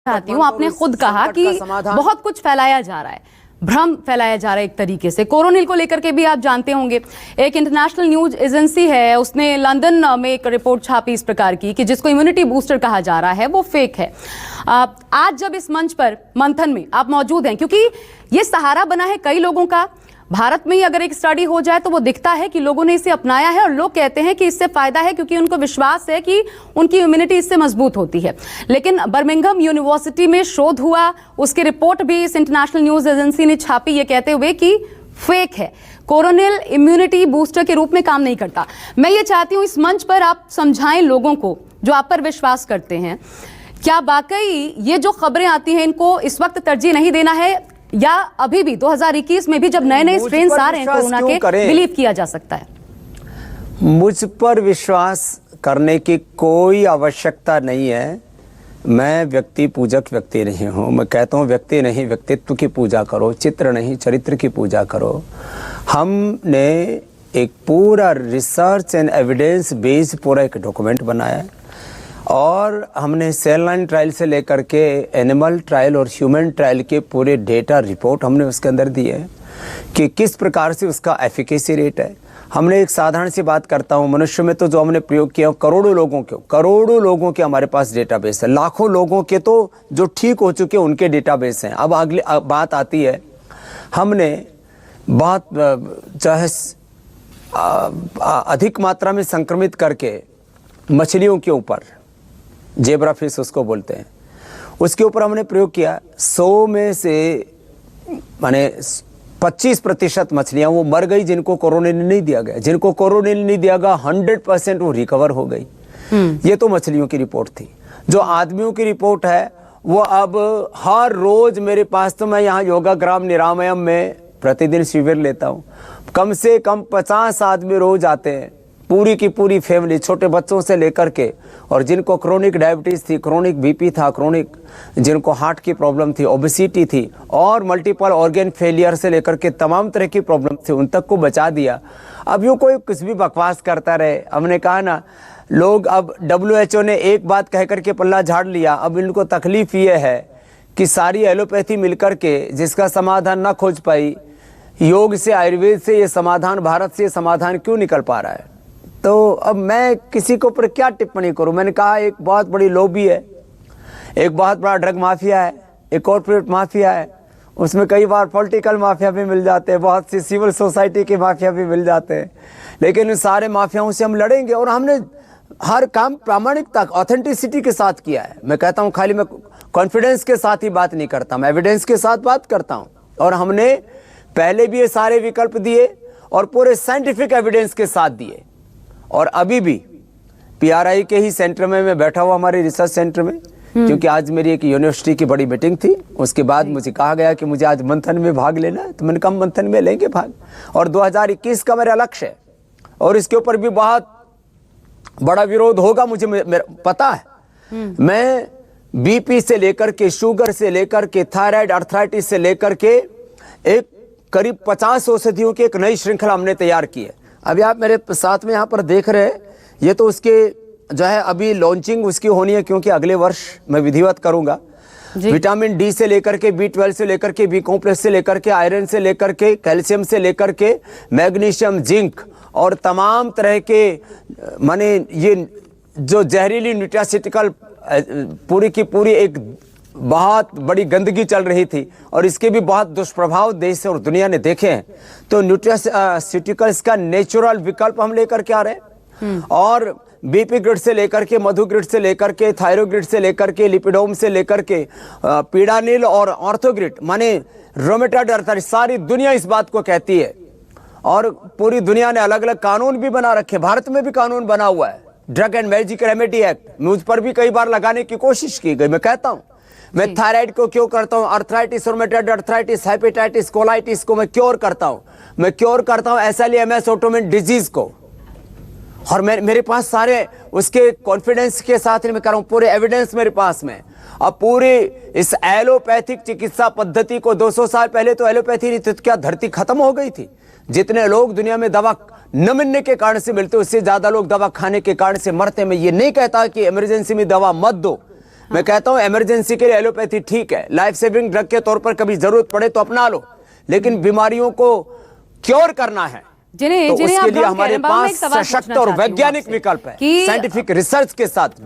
चाहती हूँ, आपने खुद कहा कि बहुत कुछ फैलाया जा रहा है, भ्रम फैलाया जा रहा है एक तरीके से। कोरोनिल को लेकर के भी आप जानते होंगे, एक इंटरनेशनल न्यूज एजेंसी है, उसने लंदन में एक रिपोर्ट छापी इस प्रकार की कि जिसको इम्यूनिटी बूस्टर कहा जा रहा है वो फेक है। आज जब इस मंच पर मंथन में आप मौजूद हैं, क्योंकि ये सहारा बना है कई लोगों का, भारत में ही अगर एक स्टडी हो जाए तो वो दिखता है कि लोगों ने इसे अपनाया है और लोग कहते हैं कि इससे फायदा है क्योंकि उनको विश्वास है कि उनकी इम्यूनिटी इससे मजबूत होती है। लेकिन बर्मिंघम यूनिवर्सिटी में शोध हुआ, उसकी रिपोर्ट भी इस इंटरनेशनल न्यूज एजेंसी ने छापी ये कहते हुए कि फेक है, कोरोनिल इम्यूनिटी बूस्टर के रूप में काम नहीं करता। मैं ये चाहती हूं इस मंच पर आप समझाएं लोगों को जो आप पर विश्वास करते हैं, क्या वाकई ये जो खबरें आती हैं इनको इस वक्त तरजीह नहीं देना है, या अभी भी 2021 में भी जब नए नए स्ट्रेन आ रहे हैं कोरोना के, बिलीव किया जा सकता है? मुझ पर विश्वास करने की कोई आवश्यकता नहीं है। मैं व्यक्ति पूजक व्यक्ति नहीं हूँ। मैं कहता हूँ व्यक्ति नहीं, व्यक्तित्व की पूजा करो, चित्र नहीं चरित्र की पूजा करो। हमने एक पूरा रिसर्च एंड एविडेंस बेस्ड पूरा एक डॉक्यूमेंट बनाया है और हमने सेल लाइन ट्रायल से लेकर के एनिमल ट्रायल और ह्यूमन ट्रायल के पूरे डेटा रिपोर्ट हमने उसके अंदर दी है कि किस प्रकार से उसका एफिकेसी रेट है। हमने एक साधारण सी बात करता हूँ, मनुष्य में तो जो हमने प्रयोग किया करोड़ों लोगों के हमारे पास डेटाबेस है, लाखों लोगों के तो जो ठीक हो चुके उनके डेटाबेस हैं। अब अगली बात आती है, हमने बहुत चाहे अधिक मात्रा में संक्रमित करके मछलियों के ऊपर, जेब्रा फिश उसको बोलते हैं, उसके ऊपर हमने प्रयोग किया। 100 में से माने 25% मछलियां वो मर गई जिनको कोरोनिल नहीं दिया गया। जिनको कोरोनिल नहीं दिया गया 100% वो रिकवर हो गई। ये तो मछलियों की रिपोर्ट थी। जो आदमियों की रिपोर्ट है वो अब हर रोज मेरे पास, तो मैं यहाँ योगाग्राम निरामयम में प्रतिदिन शिविर लेता हूँ, कम से कम 50 आदमी रोज आते हैं, पूरी की पूरी फैमिली, छोटे बच्चों से लेकर के, और जिनको क्रोनिक डायबिटीज़ थी, क्रोनिक बीपी था, क्रोनिक जिनको हार्ट की प्रॉब्लम थी, ओबेसिटी थी और मल्टीपल ऑर्गन फेलियर से लेकर के तमाम तरह की प्रॉब्लम थी, उन तक को बचा दिया। अब यूँ कोई कुछ भी बकवास करता रहे, हमने कहा ना, लोग अब WHO ने एक बात कह करके पल्ला झाड़ लिया। अब इनको तकलीफ ये है कि सारी एलोपैथी मिलकर के जिसका समाधान ना खोज पाई, योग से आयुर्वेद से ये समाधान, भारत से ये समाधान क्यों निकल पा रहा है? तो अब मैं किसी के ऊपर क्या टिप्पणी करूं? मैंने कहा एक बहुत बड़ी लॉबी है, एक बहुत बड़ा ड्रग माफिया है, एक कॉर्पोरेट माफिया है, उसमें कई बार पॉलिटिकल माफिया भी मिल जाते हैं, बहुत सी सिविल सोसाइटी के माफिया भी मिल जाते हैं, लेकिन इन सारे माफियाओं से हम लड़ेंगे। और हमने हर काम प्रामाणिकता, ऑथेंटिसिटी के साथ किया है। मैं कहता हूँ खाली मैं कॉन्फिडेंस के साथ ही बात नहीं करता, मैं एविडेंस के साथ बात करता हूँ। और हमने पहले भी ये सारे विकल्प दिए और पूरे साइंटिफिक एविडेंस के साथ दिए। और अभी भी PRI के ही सेंटर में मैं बैठा हुआ, हमारे रिसर्च सेंटर में, क्योंकि आज मेरी एक यूनिवर्सिटी की बड़ी मीटिंग थी। उसके बाद मुझे कहा गया कि मुझे आज मंथन में भाग लेना है, तो मैंने कहा मंथन में लेंगे भाग। और 2021 का मेरा लक्ष्य है और इसके ऊपर भी बहुत बड़ा विरोध होगा, मुझे पता है। मैं BP से लेकर के, शुगर से लेकर के, थायराइड, अर्थराइटिस से लेकर के एक करीब 50 औषधियों की एक नई श्रृंखला हमने तैयार की है। अभी आप मेरे साथ में यहाँ पर देख रहे हैं, ये तो उसके जो है अभी लॉन्चिंग उसकी होनी है, क्योंकि अगले वर्ष मैं विधिवत करूंगा। विटामिन D से लेकर के B12 से लेकर के B कॉम्प्लेक्स से लेकर के आयरन से लेकर के कैल्शियम से लेकर के मैग्नीशियम, जिंक और तमाम तरह के माने ये जो जहरीली न्यूट्रास्यूटिकल पूरी की पूरी एक बहुत बड़ी गंदगी चल रही थी और इसके भी बहुत दुष्प्रभाव देश और दुनिया ने देखे हैं। तो न्यूट्रास्यूटिकल्स का नेचुरल विकल्प हम लेकर के आ रहे हैं। और BP ग्रिड से लेकर के, मधु ग्रिड से लेकर के, थायरोग्रिड से लेकर के, लिपिडोम से लेकर के, पीडानिल और ऑर्थोग्रिड माने रोमेटॉइड अर्थराइटिस, सारी दुनिया इस बात को कहती है। और पूरी दुनिया ने अलग अलग कानून भी बना रखे, भारत में भी कानून बना हुआ है, drug and magic remedy act, मुझ पर भी कई बार लगाने की कोशिश की गई। मैं कहता हूँ मैं थायराइड को क्यों करता हूँ, arthritis, rheumatoid arthritis, hepatitis, colitis को मैं क्योर करता हूँ। मैं क्योर करता हूँ SLE-MS ऑटोइम्यून डिजीज को, और मेरे पास सारे उसके कॉन्फिडेंस के साथ मैं कर रहा हूँ, पूरे एविडेंस मेरे पास में। अब पूरी इस एलोपैथिक चिकित्सा पद्धति को 200 साल पहले तो एलोपैथी नहीं थी, तो क्या धरती खत्म हो गई थी? जितने लोग दुनिया में दवा न मिलने के कारण से मिलते, उससे ज्यादा लोग दवा खाने के कारण से मरते। मैं ये नहीं कहता कि इमरजेंसी में दवा मत दो, मैं कहता हूं इमरजेंसी के लिए एलोपैथी ठीक है, लाइफ सेविंग ड्रग के तौर पर कभी जरूरत पड़े तो अपना लो, लेकिन बीमारियों को क्योर करना है जिन्हें तो जिन्हें उसके आप लिए भ्रम कह रहे हमारे हैं, मैं पास एक सवाल सशक्त पूछना और चाहती हूँ वैज्ञानिक आपसे विकल्प है, कि साइंटिफिक रिसर्च के साथ